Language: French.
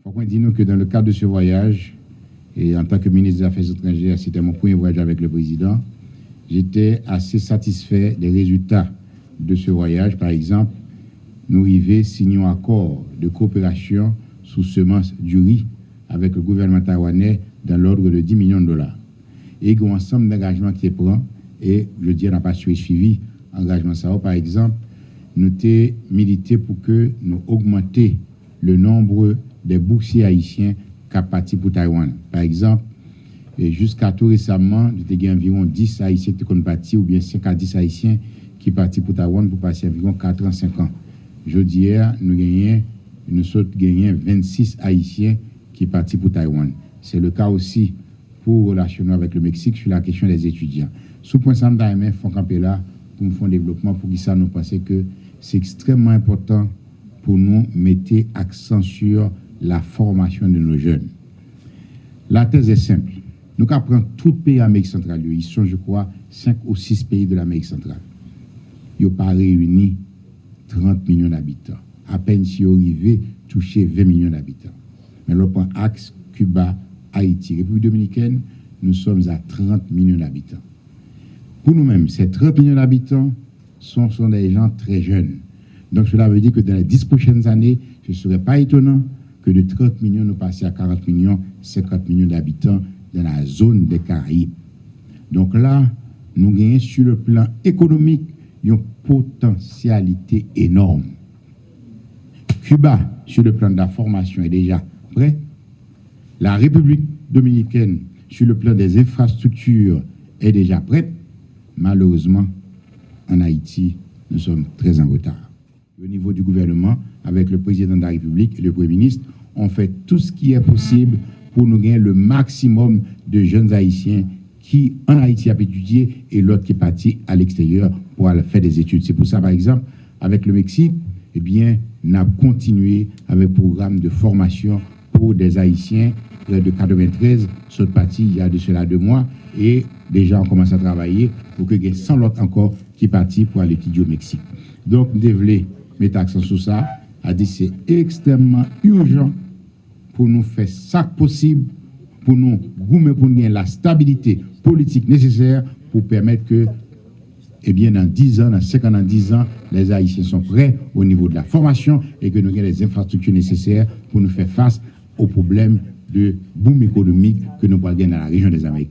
faut qu'on dise que dans le cadre de ce voyage, et en tant que ministre des Affaires étrangères, c'était mon premier voyage avec le président, j'étais assez satisfait des résultats de ce voyage. Par exemple, nous arrivons signer un accord de coopération sous semence du riz avec le gouvernement taïwanais dans l'ordre de 10 millions de dollars. Et il y a un ensemble d'engagements qui est pris, et je dis, on n'a pas suivi engagement ça. Par exemple, nous avons milité pour que nous augmentions le nombre des boursiers haïtiens qui sont partis pour Taïwan. Par exemple, jusqu'à tout récemment, nous avons environ 10 haïtiens qui sont partis, ou bien 5 à 10 haïtiens qui sont partis pour Taïwan pour passer environ 4 ans, 5 ans. Jeudi, nous avons gagné 26 haïtiens qui sont partis pour Taïwan. C'est le cas aussi pour relationner avec le Mexique sur la question des étudiants. Sous point ça, nous faut camper là pour nous faire un développement, pour ça nous pensons que c'est extrêmement important pour nous mettre accent sur la formation de nos jeunes. La thèse est simple. Nous apprenons tout pays d'Amérique centrale. Ils sont, je crois, 5 ou 6 pays de l'Amérique centrale. Ils n'ont pas réuni 30 millions d'habitants. À peine si ils arrivent toucher 20 millions d'habitants. Mais le point axe, Cuba, Haïti, République dominicaine, nous sommes à 30 millions d'habitants. Pour nous-mêmes, ces 30 millions d'habitants sont des gens très jeunes. Donc cela veut dire que dans les 10 prochaines années, ce ne serait pas étonnant que de 30 millions nous passions à 40 millions, 50 millions d'habitants dans la zone des Caraïbes. Donc là, nous gagnons sur le plan économique une potentialité énorme. Cuba, sur le plan de la formation, est déjà prêt. La République dominicaine, sur le plan des infrastructures, est déjà prête. Malheureusement, en Haïti, nous sommes très en retard. Au niveau du gouvernement, avec le président de la République et le Premier ministre, on fait tout ce qui est possible pour nous gagner le maximum de jeunes Haïtiens qui, en Haïti, a étudié et l'autre qui est parti à l'extérieur pour aller faire des études. C'est pour ça, par exemple, avec le Mexique, eh bien, on a continué avec le programme de formation pour des Haïtiens, près de 93, sont partis il y a de cela 2 mois, et déjà on commence à travailler pour que il y ait 100 autres encore qui partent pour aller étudier au Mexique. Donc, nous devons mettre accent sur ça, a dit c'est extrêmement urgent pour nous faire ça possible, pour nous goumer pour gagner la stabilité politique nécessaire pour permettre que, eh bien, dans 10 ans, dans 5 ans, dans 10 ans, les Haïtiens sont prêts au niveau de la formation et que nous ayons les infrastructures nécessaires pour nous faire face aux problèmes de boom économique que nous pouvons gagner dans la région des Amériques.